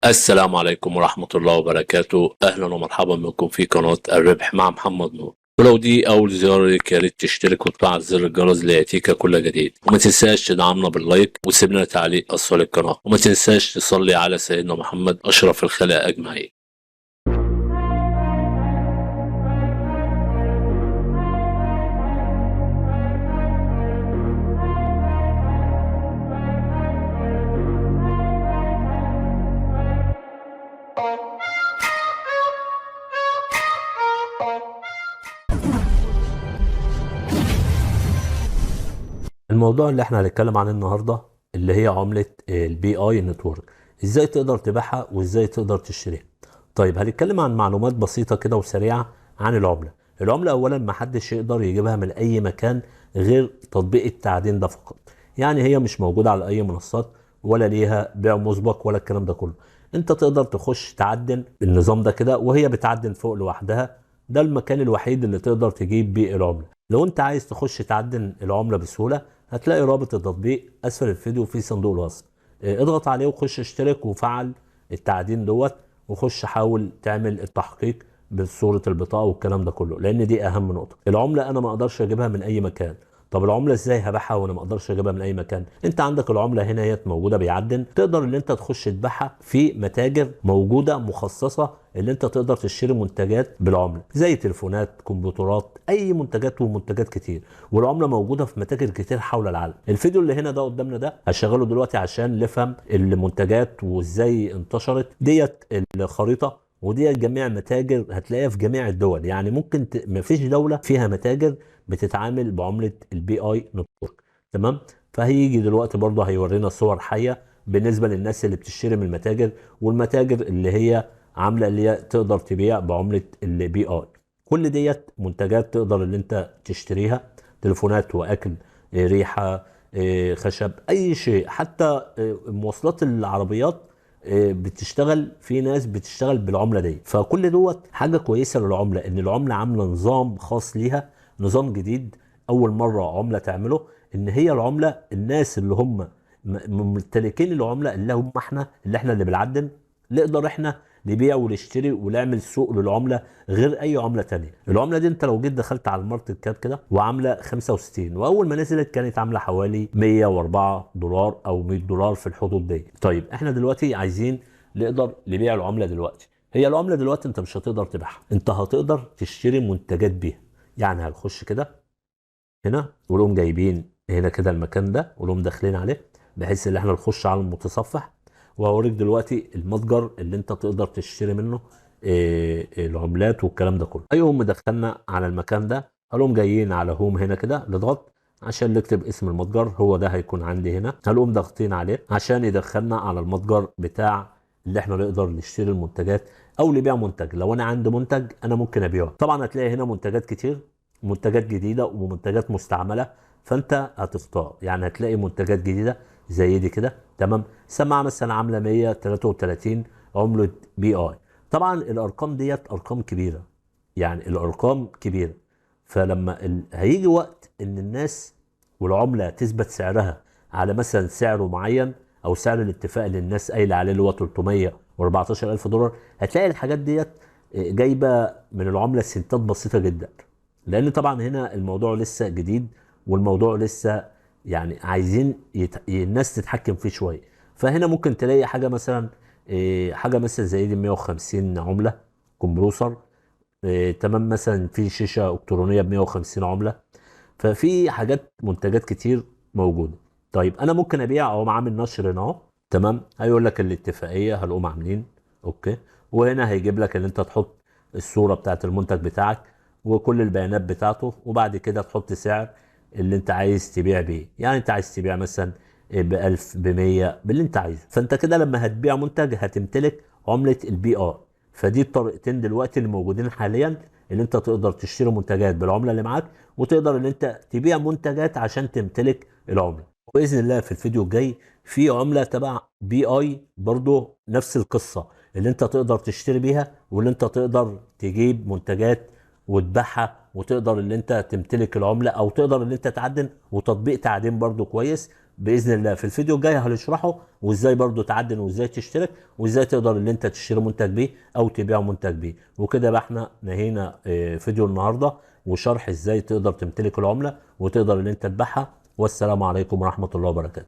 السلام عليكم ورحمة الله وبركاته. أهلا ومرحبا بكم في قناة الربح مع محمد نور. ولو دي أول زيارة ليك يا ريت تشترك وتفعل زر الجرس ليأتيك كل جديد، وما تنساش تدعمنا باللايك وتسيب لنا تعليق أسفل القناة، وما تنساش تصلي على سيدنا محمد أشرف الخلق أجمعين. الموضوع اللي احنا هنتكلم عنه النهارده اللي هي عملة البي اي نتورك، ازاي تقدر تبيعها وازاي تقدر تشتريها. طيب هنتكلم عن معلومات بسيطة كده وسريعة عن العملة. العملة اولا محدش يقدر يجيبها من اي مكان غير تطبيق التعدين ده فقط. يعني هي مش موجودة على اي منصات ولا ليها بيع مسبق ولا الكلام ده كله. انت تقدر تخش تعدن النظام ده كده وهي بتعدن فوق لوحدها. ده المكان الوحيد اللي تقدر تجيب بيه العملة. لو انت عايز تخش تعدن العملة بسهولة هتلاقي رابط التطبيق اسفل الفيديو في صندوق الوصف. اضغط عليه وخش اشترك وفعل التعدين دوت، وخش حاول تعمل التحقيق بصورة البطاقة والكلام ده كله، لان دي اهم نقطة. العملة انا ما اقدرش اجيبها من اي مكان. طب العملة ازاي هبيعها وانا ما اقدرش اجيبها من اي مكان؟ انت عندك العملة هنا هي موجودة بيعدن، تقدر ان انت تخش تبيعها في متاجر موجودة مخصصة اللي انت تقدر تشتري منتجات بالعملة، زي تليفونات، كمبيوترات، اي منتجات ومنتجات كتير. والعملة موجودة في متاجر كتير حول العالم. الفيديو اللي هنا ده قدامنا ده هشغله دلوقتي عشان نفهم المنتجات وازاي انتشرت ديت الخريطة. ودي جميع متاجر هتلاقيها في جميع الدول، يعني ممكن مفيش دولة فيها متاجر بتتعامل بعملة البي اي نتورك. تمام. فهيجي دلوقتي برضه هيورينا صور حية بالنسبة للناس اللي بتشتري من المتاجر، والمتاجر اللي هي عاملة اللي هي تقدر تبيع بعملة البي اي. كل ديت منتجات تقدر اللي انت تشتريها، تليفونات واكل، ريحة، خشب، اي شيء، حتى مواصلات العربيات بتشتغل، في ناس بتشتغل بالعمله دي. فكل دوت حاجه كويسه للعمله، ان العمله عامله نظام خاص ليها، نظام جديد اول مره عمله تعمله. ان هي العمله الناس اللي هم ممتلكين العمله اللي هم احنا اللي بنعدن، نقدر احنا نبيع ونشتري ونعمل سوق للعمله غير اي عمله تانية. العمله دي انت لو جيت دخلت على الماركت كاب كده وعامله 65، واول ما نزلت كانت عامله حوالي 104 دولار او 100 دولار في الحدود دي. طيب احنا دلوقتي عايزين نقدر نبيع العمله دلوقتي. هي العمله دلوقتي انت مش هتقدر تبيعها، انت هتقدر تشتري منتجات بيها. يعني هنخش كده هنا ونقوم جايبين هنا كده المكان ده ونقوم داخلين عليه، بحيث ان احنا نخش على المتصفح. وهوريك دلوقتي المتجر اللي انت تقدر تشتري منه العملات والكلام ده كله. ايهم مدخلنا على المكان ده، هنقوم جايين على هوم هنا كده نضغط عشان نكتب اسم المتجر، هو ده هيكون عندي هنا. هنقوم ضاغطين عليه عشان يدخلنا على المتجر بتاع اللي احنا نقدر نشتري المنتجات او نبيع منتج. لو انا عندي منتج انا ممكن ابيعه. طبعا هتلاقي هنا منتجات كتير، منتجات جديده ومنتجات مستعمله، فانت هتختار. يعني هتلاقي منتجات جديده زي دي كده. تمام. سماعه مثلا عامله 133 عمله بي اي. طبعا الارقام ديت ارقام كبيره، يعني الارقام كبيره. فلما هيجي وقت ان الناس والعمله تثبت سعرها على مثلا سعر معين، او سعر الاتفاق اللي الناس قايله عليه اللي هو 314,000 دولار، هتلاقي الحاجات ديت جايبه من العمله سنتات بسيطه جدا. لان طبعا هنا الموضوع لسه جديد، والموضوع لسه يعني عايزين الناس تتحكم فيه شويه. فهنا ممكن تلاقي حاجه مثلا حاجه مثلا زي دي 150 عمله كمبروسر. تمام. مثلا في شاشه الكترونيه ب 150 عمله. ففي حاجات منتجات كتير موجوده. طيب انا ممكن ابيع او عامل نشر هنا اهو. تمام. هيقول لك الاتفاقيه، هنقوم عاملين اوكي. وهنا هيجيب لك ان انت تحط الصوره بتاعت المنتج بتاعك وكل البيانات بتاعته، وبعد كده تحط سعر اللي انت عايز تبيع بيه. يعني انت عايز تبيع مثلا ب 1000، ب 100، باللي انت عايزه. فانت كده لما هتبيع منتج هتمتلك عمله البي ار. فدي الطريقتين دلوقتي اللي موجودين حاليا، اللي انت تقدر تشتري منتجات بالعمله اللي معاك، وتقدر ان انت تبيع منتجات عشان تمتلك العمله. باذن الله في الفيديو الجاي في عمله تبع بي اي برضو نفس القصه، اللي انت تقدر تشتري بيها، واللي انت تقدر تجيب منتجات وتبيعها، وتقدر ان انت تمتلك العمله، او تقدر ان انت تعدن. وتطبيق تعدين برضو كويس باذن الله في الفيديو الجاي هنشرحه، وازاي برضو تعدل وازاي تشترك وازاي تقدر ان انت تشتري منتج بيه او تبيع منتج بيه. وكده بقى احنا نهينا فيديو النهارده وشرح ازاي تقدر تمتلك العمله وتقدر ان انت تبيعها. والسلام عليكم ورحمه الله وبركاته.